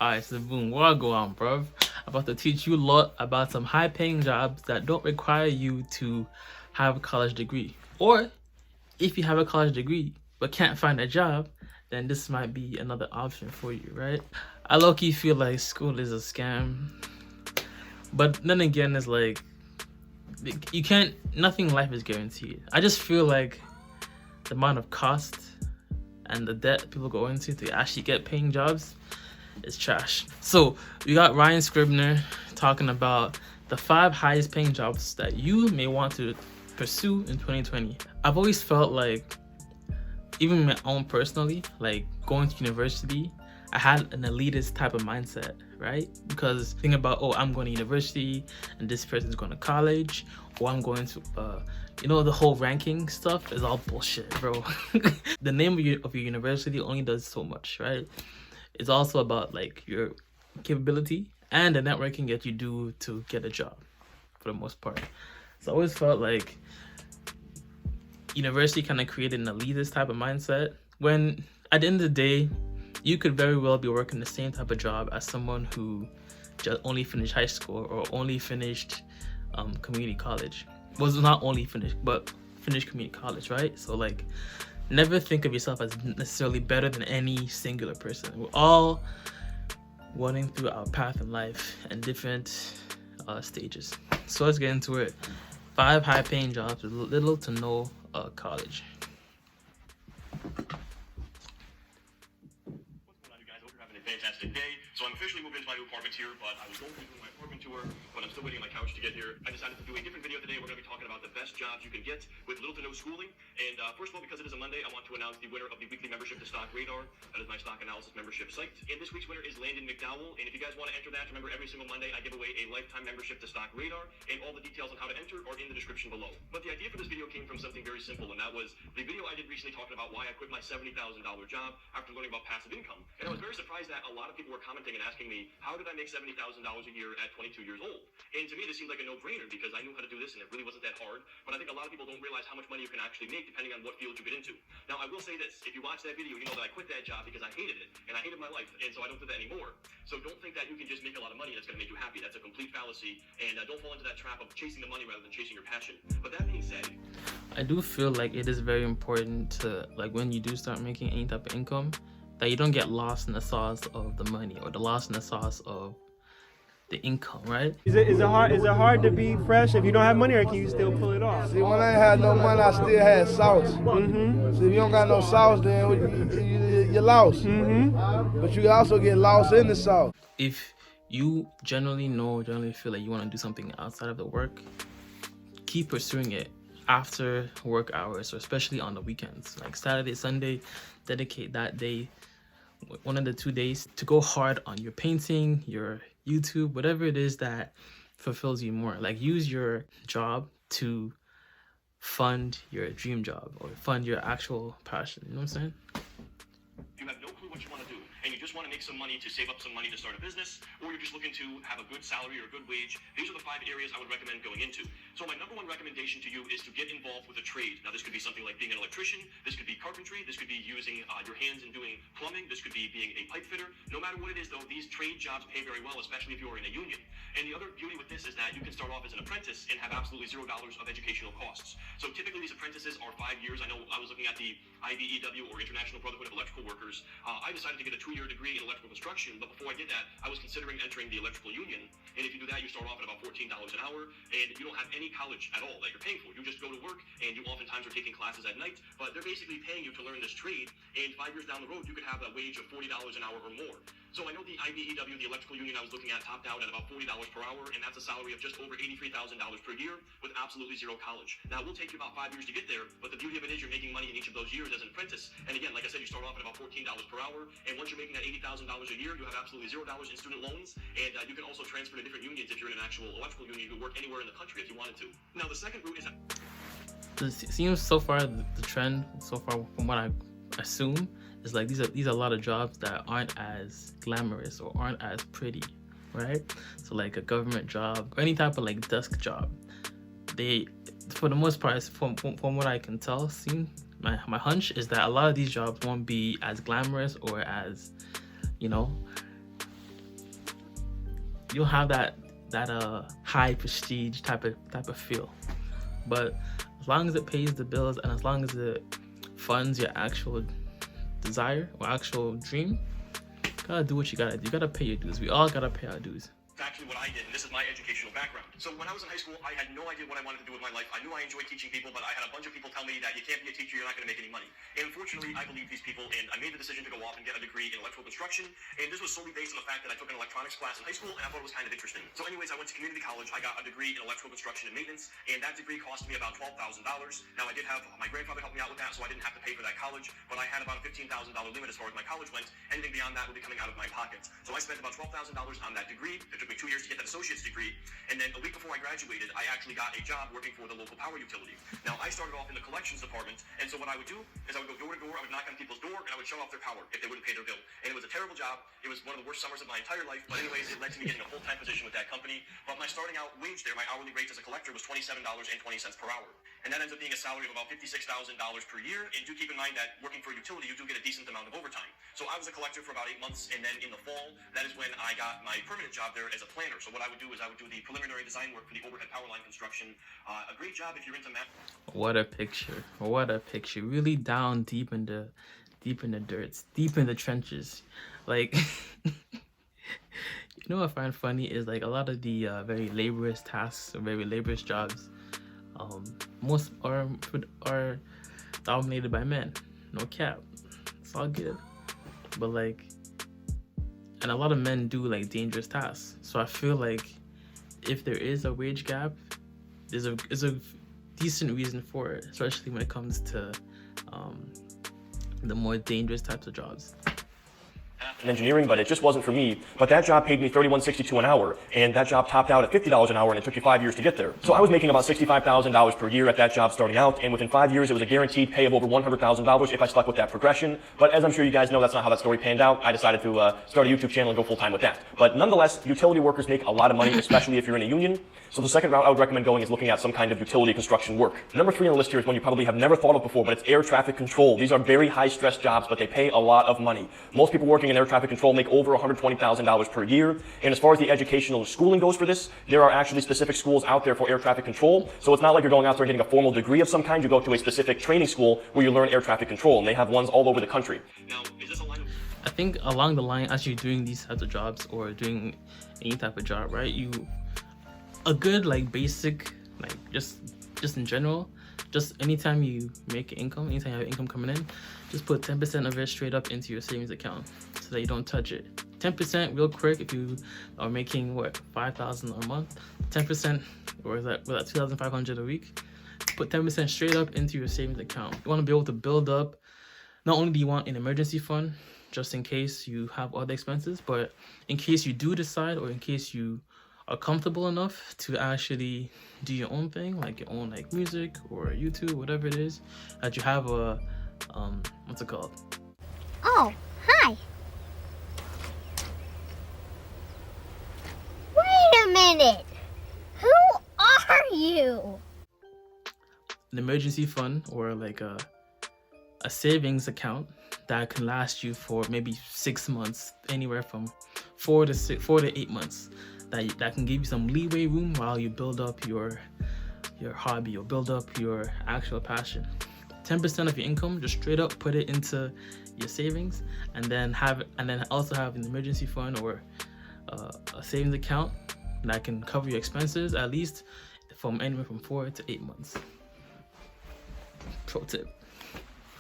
Alright, so boom, what go on, bruv? I'm about to teach you a lot about some high-paying jobs that don't require you to have a college degree. Or if you have a college degree but can't find a job, then this might be another option for you, right? I low-key feel like school is a scam. But then again, it's like, you can't, nothing in life is guaranteed. I just feel like the amount of cost and the debt people go into to actually get paying jobs is trash. So we got Ryan Scribner talking about the 5 highest paying jobs that you may want to pursue in 2020. I've always felt like, even my own personally, like going to university, I had an elitist type of mindset, right? Because think about, oh, I'm going to university and this person's going to college, or I'm going to, you know, the whole ranking stuff is all bullshit, bro. The name of your university only does so much, right? It's also about like your capability and the networking that you do to get a job, for the most part. So I always felt like university kind of created an elitist type of mindset, when at the end of the day, you could very well be working the same type of job as someone who just only finished high school or only finished community college. Was not only finished, but finished community college, right? So like, never think of yourself as necessarily better than any singular person. We're all running through our path in life and different stages. So let's get into it. 5 high-paying jobs with little to no college. Fantastic day. So I'm officially moved into my new apartment here, but I was going to be doing my apartment tour, but I'm still waiting on my couch to get here. I decided to do a different video today. We're going to be talking about the best jobs you can get with little to no schooling. And first of all, because it is a Monday, I want to announce the winner of the weekly membership to Stock Radar. That is my stock analysis membership site. And this week's winner is Landon McDowell. And if you guys want to enter that, remember every single Monday I give away a lifetime membership to Stock Radar, and all the details on how to enter are in the description below. But the idea for this video came from something very simple, and that was the video I did recently talking about why I quit my $70,000 job after learning about passive income. And I was very surprised that a lot of people were commenting and asking me, how did I make $70,000 a year at 22 years old? And to me, this seemed like a no-brainer because I knew how to do this and it really wasn't that hard. But I think a lot of people don't realize how much money you can actually make depending on what field you get into. Now, I will say this. If you watch that video, you know that I quit that job because I hated it and I hated my life. And so I don't do that anymore. So don't think that you can just make a lot of money and it's going to make you happy. That's a complete fallacy. And don't fall into that trap of chasing the money rather than chasing your passion. But that being said, I do feel like it is very important to, like, when you do start making any type of income, that you don't get lost in the sauce of the money or the lost in the sauce of the income, right? Is it hard to be fresh if you don't have money, or can you still pull it off? See, when I ain't had no money, I still had sauce. See, if you don't got no sauce, then you're lost. But you can also get lost in the sauce. If you generally feel like you want to do something outside of the work, keep pursuing it after work hours, or especially on the weekends, like Saturday, Sunday. Dedicate that day, one of the 2 days, to go hard on your painting, your YouTube, whatever it is that fulfills you more. Like, use your job to fund your dream job or fund your actual passion. You know what I'm saying? you have no clue what you want to do, and you just want to make some money to save up some money to start a business, or you're just looking to have a good salary or a good wage, these are the 5 areas I would recommend going into. So my number 1 recommendation to you is to get involved with a trade. Now, this could be something like being an electrician, this could be carpentry, this could be using your hands and doing plumbing, this could be being a pipe fitter. No matter what it is, though, these trade jobs pay very well, especially if you're in a union. And the other beauty with this is that you can start off as an apprentice and have absolutely $0 of educational costs. So typically these apprentices are 5 years. I know I was looking at the IBEW, or International Brotherhood of Electrical Workers. I decided to get a 2-year degree in electrical construction, but before I did that, I was considering entering the electrical union. And if you do that, you start off at about $14 an hour, and you don't have any college at all that you're paying for. You just go to work, and you oftentimes are taking classes at night, but they're basically paying you to learn this trade, and 5 years down the road, you could have a wage of $40 an hour or more. So I know the IBEW, the electrical union I was looking at, topped out at about $40 per hour, and that's a salary of just over $83,000 per year with absolutely zero college. Now, it will take you about 5 years to get there, but the beauty of it is you're making money in each of those years as an apprentice. And again, like I said, you start off at about $14 per hour, and once you're making that $80,000 a year, you have absolutely $0 in student loans, and you can also transfer to different unions if you're in an actual electrical union. You can work anywhere in the country if you wanted to. Now, the second route is... It seems so far the trend so far, from what I assume, is like these are a lot of jobs that aren't as glamorous or aren't as pretty, right? So like a government job or any type of like desk job, they, for the most part, from what I can tell, my hunch is that a lot of these jobs won't be as glamorous or as, you know, you'll have that high prestige type of feel. But as long as it pays the bills and as long as it funds your actual desire or actual dream, you gotta do what you gotta do. You gotta pay your dues. We all gotta pay our dues. Actually what I did, and this is my educational background. So when I was in high school, I had no idea what I wanted to do with my life. I knew I enjoyed teaching people, but I had a bunch of people tell me that you can't be a teacher, you're not going to make any money. And unfortunately, I believed these people, and I made the decision to go off and get a degree in electrical construction. And this was solely based on the fact that I took an electronics class in high school, and I thought it was kind of interesting. So anyways, I went to community college. I got a degree in electrical construction and maintenance, and that degree cost me about $12,000. Now, I did have my grandfather help me out with that, so I didn't have to pay for that college, but I had about a $15,000 limit as far as my college went. Anything beyond that would be coming out of my pocket. So I spent about $12,000 on that degree. It took me 2 years to get that associate's degree, and then a week before I graduated, I actually got a job working for the local power utility. Now, I started off in the collections department, and so what I would do is I would go door to door, I would knock on people's door, and I would shut off their power if they wouldn't pay their bill. And it was a terrible job. It was one of the worst summers of my entire life, but anyways, it led to me getting a full-time position with that company. But my starting out wage there, my hourly rate as a collector was $27.20 per hour. And that ends up being a salary of about $56,000 per year. And do keep in mind that working for a utility, you do get a decent amount of overtime. So I was a collector for about 8 months, and then in the fall, that is when I got my permanent job there as a planner. So what I would do is I would do the preliminary design work for the overhead power line construction. A great job if you're into math. What a picture! What a picture! Really down deep in the dirt, deep in the trenches. Like, you know what I find funny is like a lot of the very laborious tasks or very laborious jobs, most are dominated by men. No cap, it's all good. But like, and a lot of men do like dangerous tasks. So I feel like if there is a wage gap, there's a decent reason for it, especially when it comes to the more dangerous types of jobs. In engineering, but it just wasn't for me. But that job paid me $31.62 an hour, and that job topped out at $50 an hour, and it took you 5 years to get there. So I was making about $65,000 per year at that job starting out, and within 5 years, it was a guaranteed pay of over $100,000 if I stuck with that progression. But as I'm sure you guys know, that's not how that story panned out. I decided to start a YouTube channel and go full-time with that. But nonetheless, utility workers make a lot of money, especially if you're in a union. So the second route I would recommend going is looking at some kind of utility construction work. Number 3 on the list here is one you probably have never thought of before, but it's air traffic control. These are very high-stress jobs, but they pay a lot of money. Most people working in air traffic control make over $120,000 per year. And as far as the educational schooling goes for this, there are actually specific schools out there for air traffic control. So it's not like you're going out there and getting a formal degree of some kind. You go to a specific training school where you learn air traffic control, and they have ones all over the country. Now, is this a line of... I think along the line, as you're doing these types of jobs or doing any type of job, right? A good like basic, like just in general, just anytime you make income, anytime you have income coming in, just put 10% of it straight up into your savings account so that you don't touch it. 10% real quick if you are making what, $5,000 a month, 10%, or is that $2,500 a week? Put 10% straight up into your savings account. You want to be able to build up. Not only do you want an emergency fund just in case you have other expenses, but in case you do decide, or in case you are comfortable enough to actually do your own thing, like your own like music or YouTube, whatever it is, that you have a what's it called? Oh, hi. Wait a minute. Who are you? An emergency fund, or like a savings account that can last you for maybe 6 months, anywhere from 4 to 8 months. That can give you some leeway room while you build up your hobby or build up your actual passion. 10% of your income, just straight up put it into your savings, and then also have an emergency fund or a savings account that can cover your expenses at least from anywhere from 4 to 8 months. Pro tip.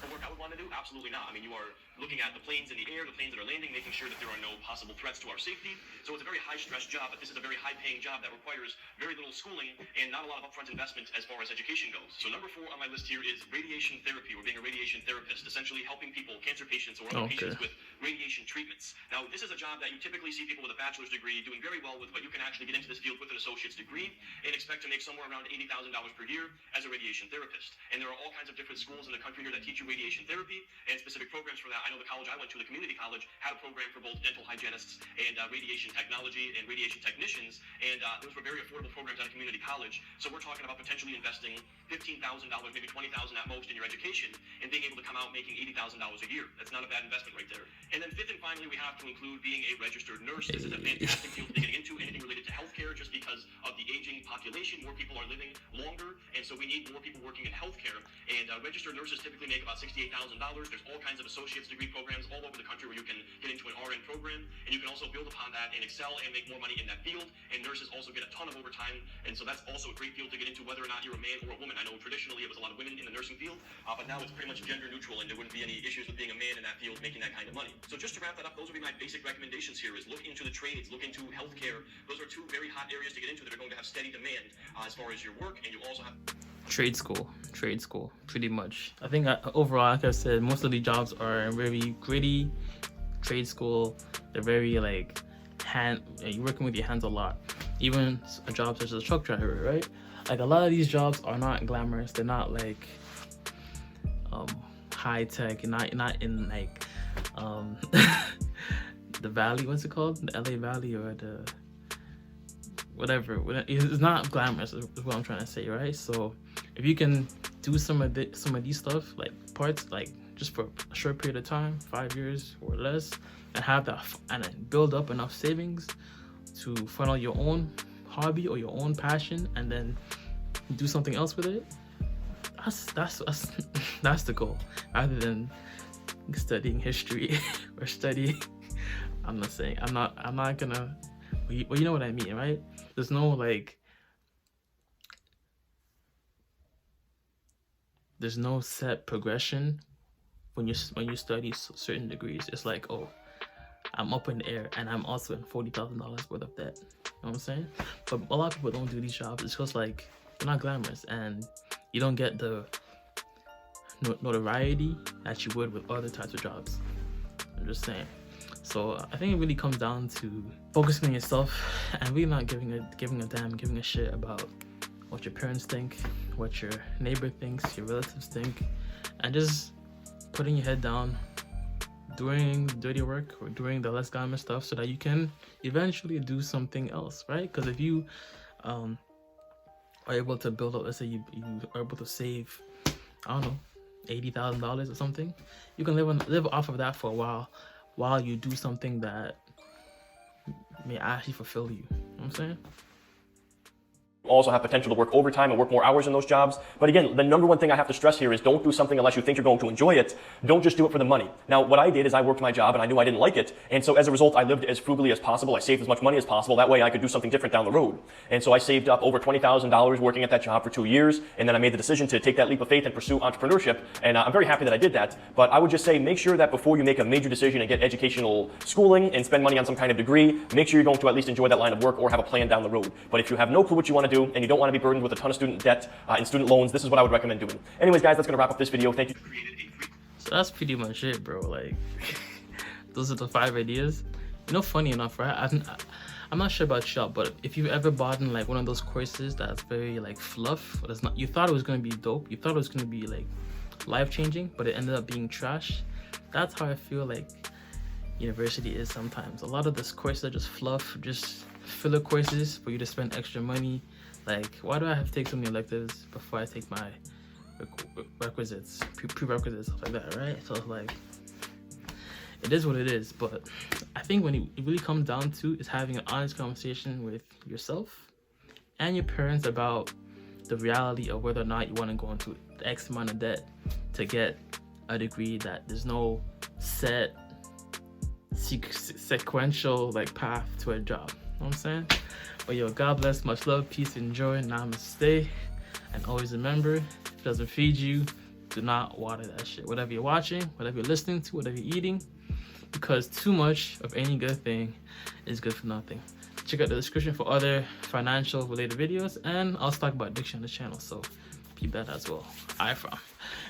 The work I would want to do? Absolutely not. I mean, you are looking at the planes in the air, the planes that are landing, making sure that there are no possible threats to our safety. So it's a very high-stress job, but this is a very high-paying job that requires very little schooling and not a lot of upfront investment as far as education goes. So number 4 on my list here is radiation therapy, or being a radiation therapist, essentially helping people, cancer patients or other patients with radiation treatments. Now, this is a job that you typically see people with a bachelor's degree doing very well with, but you can actually get into this field with an associate's degree and expect to make somewhere around $80,000 per year as a radiation therapist. And there are all kinds of different schools in the country here that teach you radiation therapy and specific programs for that. I know the college I went to, the community college, had a program for both dental hygienists and radiation technology and radiation technicians, and those were very affordable programs at a community college. So we're talking about potentially investing $15,000, maybe $20,000 at most in your education, and being able to come out making $80,000 a year. That's not a bad investment right there. And then fifth and finally, we have to include being a registered nurse. This is a fantastic field to get into, anything related to healthcare, just because of the aging population. More people are living longer, and so we need more people working in healthcare. And registered nurses typically make about $68,000. There's all kinds of associate's degree programs all over the country where you can get into an RN program, and you can also build upon that and excel and make more money in that field. And nurses also get a ton of overtime, and so that's also a great field to get into, whether or not you're a man or a woman. I know traditionally it was a lot of women in the nursing field, but now it's pretty much gender neutral, and there wouldn't be any issues with being a man in that field making that kind of money. So just to wrap that up, those would be my basic recommendations here: is look into the trades, look into healthcare. Those are two very hot areas to get into that are going to have steady demand as far as your work, and you also have Trade school, pretty much. I think overall, like I said, most of the jobs are very gritty. Trade school, they're very like you're working with your hands a lot. Even a job such as a truck driver, right? Like a lot of these jobs are not glamorous. They're not like high tech, not in like the valley. What's it called? The LA Valley or the whatever. It's not glamorous is what I'm trying to say, right? So if you can do some of these stuff, like parts, like just for a short period of time, 5 years or less, and have that and then build up enough savings to funnel your own hobby or your own passion, and then do something else with it. That's the goal, rather than studying history or studying. I'm not gonna. Well, you know what I mean, right? There's no like. There's no set progression when you study certain degrees. It's like, oh, I'm up in the air and I'm also in $40,000 worth of debt. You know what I'm saying? But a lot of people don't do these jobs. It's just like they're not glamorous, and you don't get the notoriety that you would with other types of jobs. I'm just saying. So I think it really comes down to focusing on yourself and really not giving a shit about what your parents think, what your neighbor thinks, your relatives think, and just putting your head down, doing dirty work or doing the less glamorous stuff so that you can eventually do something else, right? Because if you are able to build up, let's say you are able to save, I don't know, $80,000 or something, you can live off of that for a while you do something that may actually fulfill you. You know what I'm saying? Also have potential to work overtime and work more hours in those jobs. But again, the number one thing I have to stress here is don't do something unless you think you're going to enjoy it. Don't just do it for the money. Now, what I did is I worked my job and I knew I didn't like it. And so as a result, I lived as frugally as possible. I saved as much money as possible. That way I could do something different down the road. And so I saved up over $20,000 working at that job for 2 years. And then I made the decision to take that leap of faith and pursue entrepreneurship. And I'm very happy that I did that. But I would just say, make sure that before you make a major decision and get educational schooling and spend money on some kind of degree, make sure you're going to at least enjoy that line of work or have a plan down the road. But if you have no clue what you want to do and you don't want to be burdened with a ton of student debt and student loans, this is what I would recommend doing. Anyways, guys, that's going to wrap up this video. Thank you. So that's pretty much it, bro. Like, those are the 5 ideas. You know, funny enough, right? I'm not sure about y'all, but if you've ever bought in like one of those courses that's very like fluff, but it's not, you thought it was going to be dope, you thought it was going to be like life-changing, but it ended up being trash. That's how I feel like university is sometimes. A lot of this courses are just fluff, just filler courses for you to spend extra money. Like, why do I have to take so many electives before I take my requisites, prerequisites, stuff like that, right? So it's like, it is what it is. But I think when it really comes down to is having an honest conversation with yourself and your parents about the reality of whether or not you want to go into the X amount of debt to get a degree, that there's no set sequential like path to a job. You know what I'm saying? But yo, God bless, much love, peace, and joy, namaste. And always remember, if it doesn't feed you, do not water that shit. Whatever you're watching, whatever you're listening to, whatever you're eating, because too much of any good thing is good for nothing. Check out the description for other financial related videos, and I'll talk about addiction on the channel, so keep that as well. I from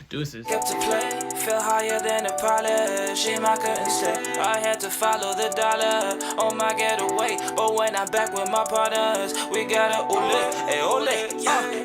deuces. Kept to play, feel higher than a pilot. She my couldn't stay. I had to follow the dollar on my getaway. But when I'm back with my partners, we gotta ole, ole, yeah.